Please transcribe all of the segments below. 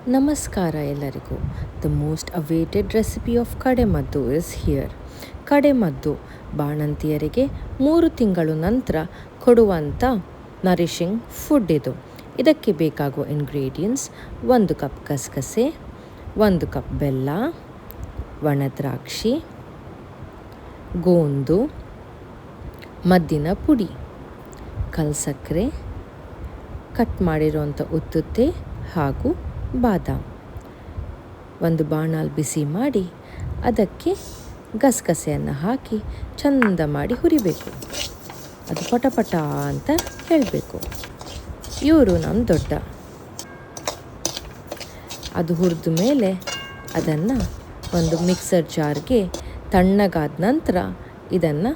ನಮಸ್ಕಾರ ಎಲ್ಲರಿಗೂ. The most awaited recipe of kademaddu is here. ಕಡೆಮದ್ದು ಬಾಣಂತಿಯರಿಗೆ 3 ತಿಂಗಳು ನಂತರ ಕೊಡುವಂಥ ನರಿಷಿಂಗ್ ಫುಡ್ ಇದು. ಇದಕ್ಕೆ ಬೇಕಾಗುವ ಇಂಗ್ರೀಡಿಯೆಂಟ್ಸ್: 1 ಕಪ್ ಗಸಗಸೆ, 1 ಕಪ್ ಬೆಲ್ಲ, ಒಣದ್ರಾಕ್ಷಿ, ಗೋಂದು, ಮದ್ದಿನ ಪುಡಿ, ಕಲ್ಸಕ್ಕರೆ, ಕಟ್ ಮಾಡಿರುವಂಥ ಉತ್ತುತ್ತೆ ಹಾಗೂ ಬಾದಾಮ್. ಒಂದು ಬಾಣಲ್ ಬಿಸಿ ಮಾಡಿ ಅದಕ್ಕೆ ಗಸಗಸೆಯನ್ನು ಹಾಕಿ ಚಂದ ಮಾಡಿ ಹುರಿಬೇಕು. ಅದು ಪಟಪಟ ಅಂತ ಹೇಳಬೇಕು. ಇವರು ನಮ್ಮ ದೊಡ್ಡ. ಅದು ಹುರಿದ ಮೇಲೆ ಅದನ್ನು ಒಂದು ಮಿಕ್ಸರ್ ಜಾರ್ಗೆ ತಣ್ಣಗಾದ ನಂತರ ಇದನ್ನು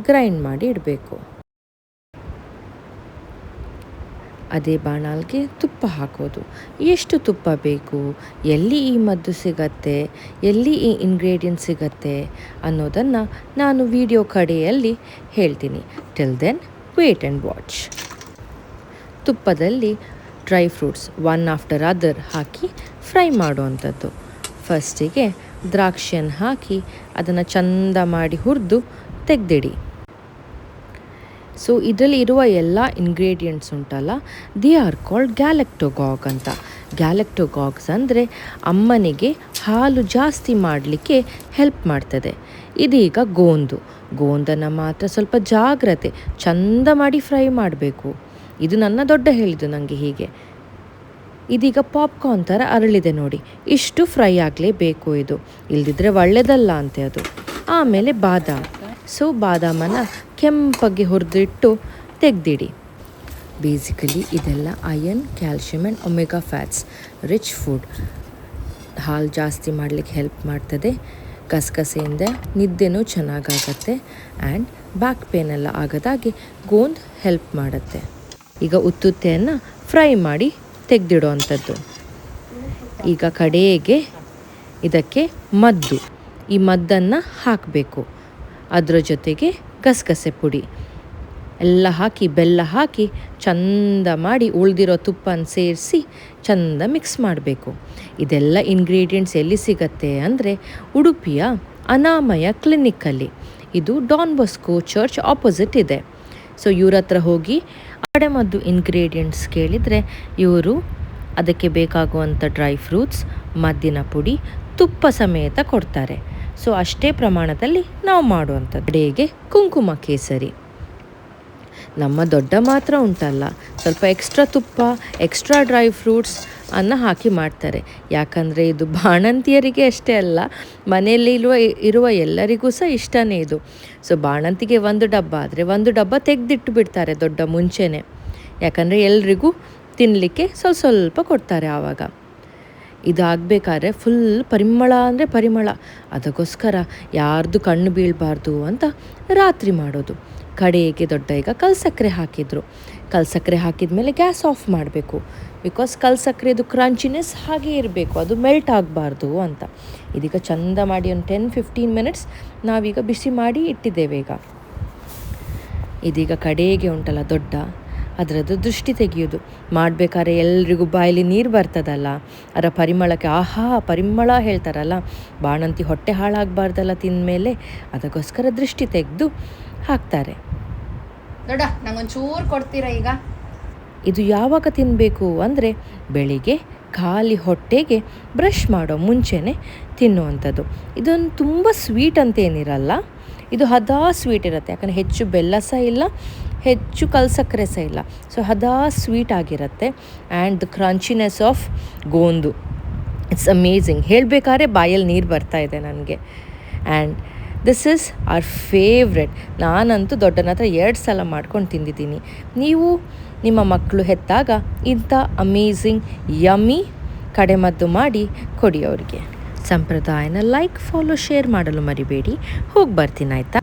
ಗ್ರೈಂಡ್ ಮಾಡಿ ಇಡಬೇಕು. ಅದೇ ಬಾಣಲ್ಗೆ ತುಪ್ಪ ಹಾಕೋದು. ಎಷ್ಟು ತುಪ್ಪ ಬೇಕು, ಎಲ್ಲಿ ಈ ಮದ್ದು ಸಿಗತ್ತೆ, ಎಲ್ಲಿ ಈ ಇಂಗ್ರೀಡಿಯೆಂಟ್ ಸಿಗತ್ತೆ ಅನ್ನೋದನ್ನು ನಾನು ವಿಡಿಯೋ ಕಡೆಯಲ್ಲಿ ಹೇಳ್ತೀನಿ. Till then wait and watch. ತುಪ್ಪದಲ್ಲಿ dry fruits one after other ಹಾಕಿ ಫ್ರೈ ಮಾಡುವಂಥದ್ದು. ಫಸ್ಟಿಗೆ ದ್ರಾಕ್ಷಿಯನ್ನು ಹಾಕಿ ಅದನ್ನು ಚಂದ ಮಾಡಿ ಹುರಿದು ತೆಗೆದಿಡಿ. ಸೊ ಇದರಲ್ಲಿ ಇರುವ ಎಲ್ಲ ಇಂಗ್ರೀಡಿಯೆಂಟ್ಸ್ ಉಂಟಲ್ಲ, ದೇ ಆರ್ ಕಾಲ್ಡ್ ಗ್ಯಾಲಕ್ಟೋಗಾಗ್ ಅಂತ. ಗ್ಯಾಲಕ್ಟೋಗಾಗ್ಸ್ ಅಂದರೆ ಅಮ್ಮನಿಗೆ ಹಾಲು ಜಾಸ್ತಿ ಮಾಡಲಿಕ್ಕೆ ಹೆಲ್ಪ್ ಮಾಡ್ತದೆ. ಇದೀಗ ಗೋಂದನ್ನು ಮಾತ್ರ ಸ್ವಲ್ಪ ಜಾಗ್ರತೆ ಚಂದ ಮಾಡಿ ಫ್ರೈ ಮಾಡಬೇಕು. ಇದು ನನ್ನ ದೊಡ್ಡ ಹೇಳಿದ್ದು ನನಗೆ ಹೀಗೆ. ಇದೀಗ ಪಾಪ್ಕಾರ್ನ್ ಥರ ಅರಳಿದೆ ನೋಡಿ, ಇಷ್ಟು ಫ್ರೈ ಆಗಲೇಬೇಕು. ಇದು ಇಲ್ದಿದ್ರೆ ಒಳ್ಳೆಯದಲ್ಲ ಅಂತೆ ಅದು. ಆಮೇಲೆ ಬಾದಾಮನ್ನು ಕೆಂಪಗೆ ಹುರಿದಿಟ್ಟು ತೆಗೆದಿಡಿ. ಬೇಸಿಕಲಿ ಇದೆಲ್ಲ iron, calcium and omega fats rich food. ಹಾಲು ಜಾಸ್ತಿ ಮಾಡಲಿಕ್ಕೆ ಹೆಲ್ಪ್ ಮಾಡ್ತದೆ. ಗಸಗಸೆಯಿಂದ ನಿದ್ದೆನೂ ಚೆನ್ನಾಗಾಗತ್ತೆ ಆ್ಯಂಡ್ ಬ್ಯಾಕ್ ಪೇನೆಲ್ಲ ಆಗದಾಗೆ ಗೋಂದ್ ಹೆಲ್ಪ್ ಮಾಡುತ್ತೆ. ಈಗ ಉತ್ತುತ್ತೆಯನ್ನು ಫ್ರೈ ಮಾಡಿ ತೆಗೆದಿಡೋ ಅಂಥದ್ದು. ಈಗ ಕಡೆಗೆ ಇದಕ್ಕೆ ಮದ್ದು, ಈ ಮದ್ದನ್ನು ಹಾಕಬೇಕು. ಅದರ ಜೊತೆಗೆ ಗಸಗಸೆ ಪುಡಿ ಎಲ್ಲ ಹಾಕಿ ಬೆಲ್ಲ ಹಾಕಿ ಚಂದ ಮಾಡಿ ಉಳಿದಿರೋ ತುಪ್ಪನ ಸೇರಿಸಿ ಚಂದ ಮಿಕ್ಸ್ ಮಾಡಬೇಕು. ಇದೆಲ್ಲ ಇಂಗ್ರೀಡಿಯೆಂಟ್ಸ್ ಎಲ್ಲಿ ಸಿಗತ್ತೆ ಅಂದರೆ ಉಡುಪಿಯ ಅನಾಮಯ ಕ್ಲಿನಿಕ್ಕಲ್ಲಿ. ಇದು ಡಾನ್ ಬಾಸ್ಕೋ ಚರ್ಚ್ ಆಪೋಸಿಟ್ ಇದೆ. ಸೊ ಇವ್ರ ಹತ್ರ ಹೋಗಿ ಕಡೆಮದ್ದು ಇಂಗ್ರೀಡಿಯೆಂಟ್ಸ್ ಕೇಳಿದರೆ ಇವರು ಅದಕ್ಕೆ ಬೇಕಾಗುವಂಥ ಡ್ರೈ ಫ್ರೂಟ್ಸ್, ಮದ್ದಿನ ಪುಡಿ, ತುಪ್ಪ ಸಮೇತ ಕೊಡ್ತಾರೆ. ಸೊ ಅಷ್ಟೇ ಪ್ರಮಾಣದಲ್ಲಿ ನಾವು ಮಾಡುವಂಥದ್ದು. ಕಡೆಗೆ ಕುಂಕುಮ ಕೇಸರಿ. ನಮ್ಮ ದೊಡ್ಡ ಮಾತ್ರ ಉಂಟಲ್ಲ, ಸ್ವಲ್ಪ ಎಕ್ಸ್ಟ್ರಾ ತುಪ್ಪ, ಎಕ್ಸ್ಟ್ರಾ ಡ್ರೈ ಫ್ರೂಟ್ಸ್ ಹಾಕಿ ಮಾಡ್ತಾರೆ. ಯಾಕಂದರೆ ಇದು ಬಾಣಂತಿಯರಿಗೆ ಅಷ್ಟೇ ಅಲ್ಲ, ಮನೆಯಲ್ಲಿ ಇರುವ ಎಲ್ಲರಿಗೂ ಸಹ ಇಷ್ಟನೇ ಇದು. ಸೊ ಬಾಣಂತಿಗೆ 1 ಡಬ್ಬ ಆದರೆ 1 ಡಬ್ಬ ತೆಗೆದಿಟ್ಟು ಬಿಡ್ತಾರೆ ದೊಡ್ಡ ಮುಂಚೆನೇ. ಯಾಕಂದರೆ ಎಲ್ರಿಗೂ ತಿನ್ನಲಿಕ್ಕೆ ಸ್ವಲ್ಪ ಕೊಡ್ತಾರೆ ಆವಾಗ. ಇದಾಗಬೇಕಾದ್ರೆ ಫುಲ್ ಪರಿಮಳ ಅಂದರೆ ಪರಿಮಳ. ಅದಕ್ಕೋಸ್ಕರ ಯಾರ್ದು ಕಣ್ಣು ಬೀಳಬಾರ್ದು ಅಂತ ರಾತ್ರಿ ಮಾಡೋದು. ಕಡೆಗೆ ದೊಡ್ಡ ಈಗ ಕಲ್ಸಕ್ಕರೆ ಹಾಕಿದರು. ಕಲ್ಸಕ್ಕರೆ ಹಾಕಿದ ಮೇಲೆ ಗ್ಯಾಸ್ ಆಫ್ ಮಾಡಬೇಕು. ಬಿಕಾಸ್ ಕಲ್ಸಕ್ಕರೆದು ಕ್ರಂಚಿನೆಸ್ ಹಾಗೇ ಇರಬೇಕು, ಅದು ಮೆಲ್ಟ್ ಆಗಬಾರ್ದು ಅಂತ. ಇದೀಗ ಚಂದ ಮಾಡಿ ಒಂದು 10-15 ಮಿನಿಟ್ಸ್ ನಾವೀಗ ಬಿಸಿ ಮಾಡಿ ಇಟ್ಟಿದ್ದೇವೆ. ಇದೀಗ ಕಡೆಗೆ ಉಂಟಲ್ಲ ದೊಡ್ಡ, ಅದರದ್ದು ದೃಷ್ಟಿ ತೆಗೆಯೋದು. ಮಾಡಬೇಕಾದ್ರೆ ಎಲ್ರಿಗೂ ಬಾಯಲ್ಲಿ ನೀರು ಬರ್ತದಲ್ಲ, ಅದರ ಪರಿಮಳಕ್ಕೆ ಪರಿಮಳ ಹೇಳ್ತಾರಲ್ಲ. ಬಾಣಂತಿ ಹೊಟ್ಟೆ ಹಾಳಾಗಬಾರ್ದಲ್ಲ ತಿಂದಮೇಲೆ, ಅದಕ್ಕೋಸ್ಕರ ದೃಷ್ಟಿ ತೆಗೆದು ಹಾಕ್ತಾರೆ. ದೊಡ್ಡ ನಂಗೊಂಚೂರು ಕೊಡ್ತೀರಾ ಈಗ? ಇದು ಯಾವಾಗ ತಿನ್ನಬೇಕು ಅಂದರೆ ಬೆಳಿಗ್ಗೆ ಖಾಲಿ ಹೊಟ್ಟೆಗೆ ಬ್ರಷ್ ಮಾಡೋ ಮುಂಚೆನೇ ತಿನ್ನುವಂಥದ್ದು. ಇದೊಂದು ತುಂಬ ಸ್ವೀಟ್ ಅಂತೇನಿರಲ್ಲ, ಇದು ಹದಾ ಸ್ವೀಟ್ ಇರುತ್ತೆ. ಯಾಕಂದರೆ ಹೆಚ್ಚು ಬೆಲ್ಲ ಸಹ ಇಲ್ಲ, ಹೆಚ್ಚು ಕಲ್ಸಕ್ಕರೆ ಸಹ ಇಲ್ಲ. ಸೊ ಹದಾ ಸ್ವೀಟ್ ಆಗಿರುತ್ತೆ. And the crunchiness of gond, it's amazing. ಹೇಳಬೇಕಾದ್ರೆ ಬಾಯಲ್ಲಿ ನೀರು ಬರ್ತಾ ಇದೆ ನನಗೆ. And this is our favourite. ನಾನಂತೂ ದೊಡ್ಡನ ಹತ್ರ 2 ಸಲ ಮಾಡ್ಕೊಂಡು ತಿಂದಿದ್ದೀನಿ. ನೀವು ನಿಮ್ಮ ಮಕ್ಕಳು ಹೆತ್ತಾಗ ಇಂಥ ಅಮೇಝಿಂಗ್ ಯಮ್ಮಿ ಕಡೆಮದ್ದು ಮಾಡಿ ಕೊಡಿ ಅವರಿಗೆ. ಸಂಪ್ರದಾಯನ ಲೈಕ್, ಫಾಲೋ, ಶೇರ್ ಮಾಡಲು ಮರಿಬೇಡಿ. ಹೋಗಿ ಬರ್ತೀನಿ ಆಯಿತಾ?